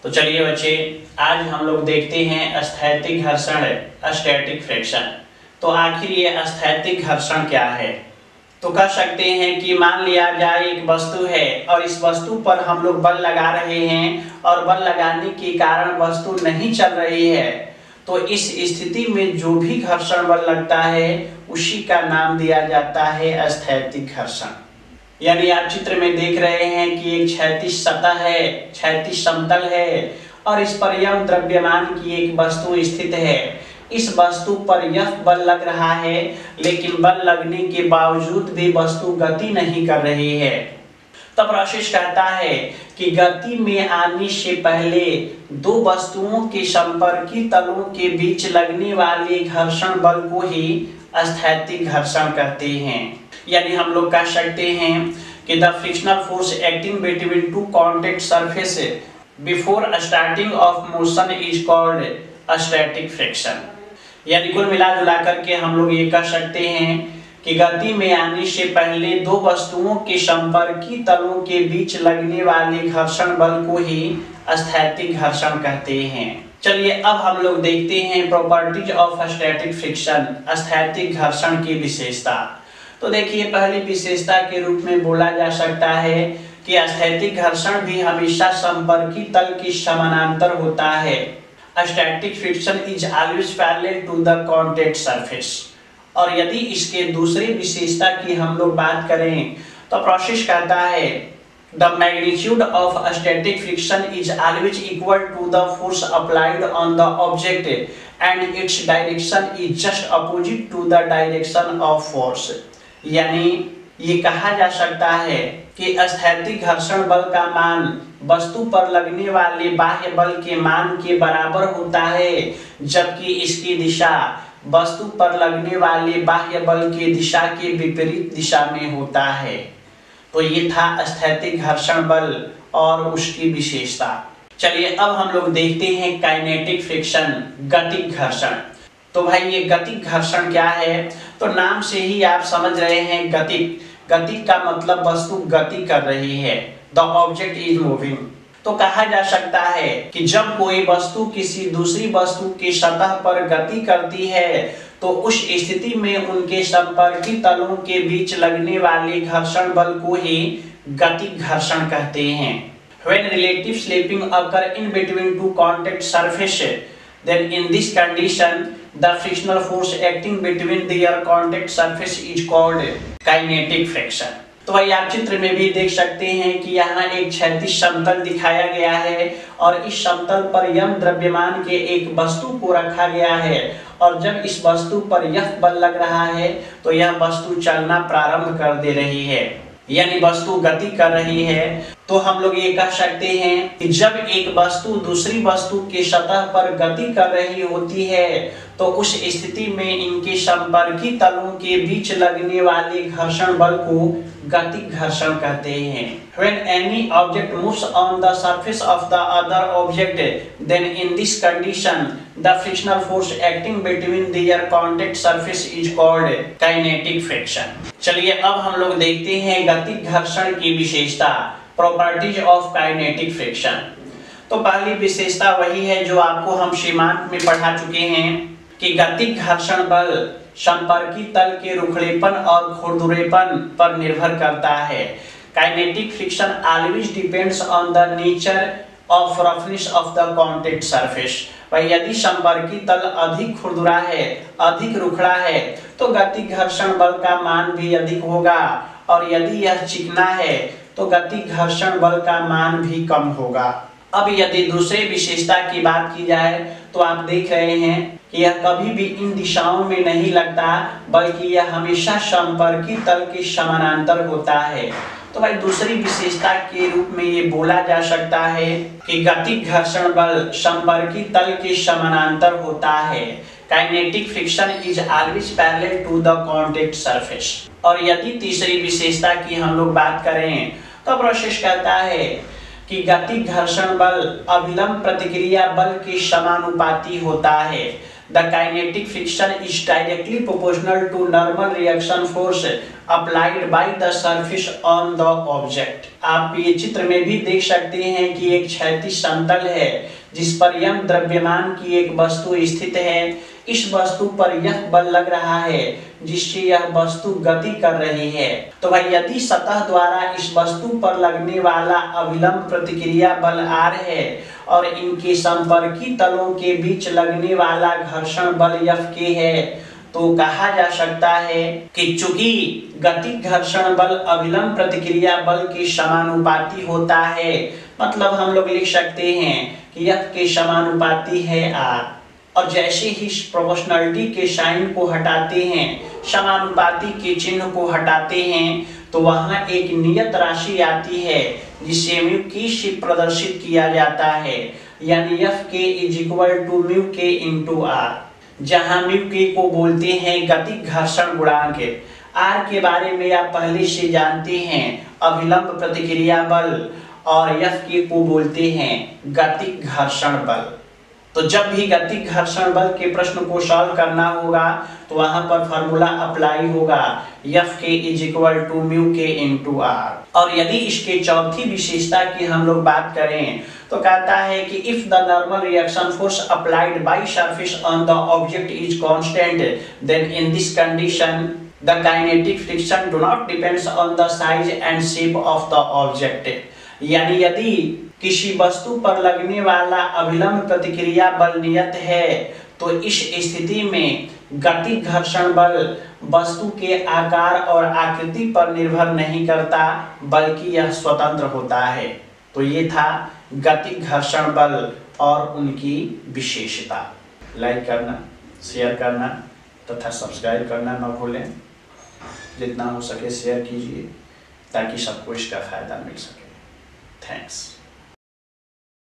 तो चलिए बच्चे, आज हम लोग देखते हैं स्थैतिक घर्षण स्टैटिक फ्रिक्शन। तो आखिर ये स्थैतिक घर्षण क्या है? तो कह सकते हैं कि मान लिया जाए एक वस्तु है और इस वस्तु पर हम लोग बल लगा रहे हैं और बल लगाने के कारण वस्तु नहीं चल रही है। तो इस स्थिति में जो भी घर्षण बल लगता है उसी का नाम दिया जाता है स्थैतिक घर्षण। यानी आप चित्र में देख रहे हैं कि एक क्षैतिज सतह है, क्षैतिज समतल है और इस पर यम द्रव्यमान की एक वस्तु स्थित है। इस वस्तु पर यह बल लग रहा है, लेकिन बल लगने के बावजूद भी वस्तु गति नहीं कर रही है। तब रशिश कहता है कि गति में आने से पहले दो वस्तुओं के संपर्की तलों के बीच लगने वाले घर्षण बल को ही स्थैतिक घर्षण कहते हैं। यानी हम लोग कह सकते हैं कि the frictional force acting between two contact surface before starting of motion is called static friction. यानी कुल मिला जुला करके हम लोग ये कह सकते हैं कि गति में आने से पहले दो वस्तुओं के संपर्की तलों के बीच लगने वाले घर्षण बल को ही स्थैतिक घर्षण कहते हैं। चलिए अब हम लोग देखते हैं प्रॉपर्टीज ऑफ स्टैटिक फ्रिक्शन, स्थैतिक घर्षण की विशेषता। तो देखिए, पहली विशेषता के रूप में बोला जा सकता है कि स्थैतिक घर्षण भी हमेशा संपर्की तल के समानांतर होता है। Static friction is always parallel to the contact surface. और यदि इसके दूसरी विशेषता की हम लोग बात करें तो प्रोसेस कहता है the magnitude of static friction is always equal to the force applied on the object and its direction is just opposite to the direction of force. यानी ये कहा जा सकता है कि स्थैतिक घर्षण बल का मान वस्तु पर लगने वाले बाह्य बल के मान के बराबर होता है, जबकि इसकी दिशा वस्तु पर लगने वाले बाह्य बल के दिशा के विपरीत दिशा में होता है। तो ये था स्थैतिक घर्षण बल और उसकी विशेषता। चलिए अब हम लोग देखते हैं काइनेटिक फ्रिक्शन, गतिक घर्षण। तो भाई ये गतिक घर्षण क्या है? तो नाम से ही आप समझ रहे हैं गतिक। गतिक का मतलब वस्तु गति कर रही है, द ऑब्जेक्ट इज मूविंग। तो कहा जा सकता है कि जब कोई वस्तु किसी दूसरी वस्तु की सतह पर गति करती है तो उस स्थिति में उनके संपर्की तलों के बीच लगने वाले घर्षण बल को ही गतिक घर्षण कहते हैं। When relative slipping occur in between two contact surfaces, then in this condition the frictional force acting between their contact surface is called kinetic friction। तो भाई आप चित्र में भी देख सकते हैं कि यहाँ एक क्षैतिज समतल दिखाया गया है और इस समतल पर यम द्रव्यमान के एक वस्तु को रखा गया है और जब इस वस्तु पर यह बल लग रहा है तो यह वस्तु चलना प्रारंभ कर दे रही है, यानी वस्तु गति कर रही है। तो हम लोग ये कह सकते हैं कि जब एक वस्तु दूसरी वस्तु के सतह पर गति कर रही होती है तो उस स्थिति में इनके संपर्की तलों के बीच लगने वाले घर्षण बल को गतिक घर्षण कहते हैं। When any object moves on the surface of the other object, then in this condition the frictional force acting between their contact surface is called kinetic friction। चलिए अब हम लोग देखते हैं गतिक घर्षण की विशेषता, प्रॉपर्टीज ऑफ काइनेटिक फ्रिक्शन। तो पहली विशेषता वही है जो आपको हम सीमांत में पढ़ा चुके हैं कि गतिक घर्षण बल संपर्की तल के रुखड़ेपन और खुरदुरेपन पर निर्भर करता है। Kinetic friction always depends on the nature of roughness of the contact surface. भाई यदि संपर्की तल अधिक खुरदुरा है, अधिक रुखड़ा है तो गतिक घर्षण बल का मान भी अधिक होगा और यदि यह चिकना है तो गतिक घर्षण बल का मान भी कम होगा। अब यदि दूसरे विशेषता की बात की जाए तो आप देख रहे हैं कि यह कभी भी इन दिशाओं में नहीं लगता, बल्कि यह हमेशा संपर्की तल के समानांतर होता है। तो भाई दूसरी विशेषता के रूप में ये बोला जा सकता है कि गतिक घर्षण बल संपर्की तल के समानांतर होता है। Kinetic friction is always parallel to the contact surface. और यदि तीसरी विशेषता की हम लोग बात करें तो प्रोसेस कहता है कि गतिक घर्षण बल अभिलंब प्रतिक्रिया बल के समानुपाती होता है। The kinetic friction is directly proportional to normal reaction force applied by the surface on the object. आप ये चित्र में भी देख सकते हैं कि एक क्षैतिज समतल है जिस पर यम द्रव्यमान की एक वस्तु स्थित है। इस वस्तु पर यह बल लग रहा है जिससे यह वस्तु गति कर रही है। तो भाई यदि सतह द्वारा इस वस्तु पर लगने वाला अविलंब प्रतिक्रिया बल R है और इनके संपर्की तलों के बीच लगने वाला घर्षण बल F है, तो कहा जा सकता है कि चूंकि गतिक घर्षण बल अविलंब प्रतिक्रिया बल के समानुपाती होता है, मतलब हम लोग लिख सकते हैं कि F के समानुपाती है R। और जैसे ही प्रोपोर्शनलिटी के साइन को हटाते हैं, समानुपाती के चिन्ह को हटाते हैं, तो वहां एक नियत राशि आती है जिसे म्यू के से प्रदर्शित किया जाता है, यानी F के इज इक्वल टू म्यू के इंटू R, जहां म्यू के को बोलते हैं गतिक घर्षण गुणांक। R के बारे में आप पहले से जानते हैं, अभिलंब प्रतिक्रिया बल, और F के को बोलते हैं गतिक घर्षण बल। तो जब भी गतिक घर्षण बल के प्रश्न को सॉल्व करना होगा तो वहां पर फॉर्मूला अप्लाई होगा F के इज इक्वल टू म्यू के इंटू R। और यदि इसके चौथी विशेषता की हम लोग बात करें तो कहता है कि if the normal reaction force applied by surface on the object is constant, then in this condition the kinetic friction do not depends on the size and shape of the object. यानी यदि किसी वस्तु पर लगने वाला अभिलंब प्रतिक्रिया बल नियत है तो इस स्थिति में गतिक घर्षण बल वस्तु के आकार और आकृति पर निर्भर नहीं करता, बल्कि यह स्वतंत्र होता है। तो ये था गतिक घर्षण बल और उनकी विशेषता। लाइक करना, शेयर करना तथा सब्सक्राइब करना न भूलें। जितना हो सके शेयर कीजिए ताकि सबको इसका फायदा मिल सके। थैंक्स।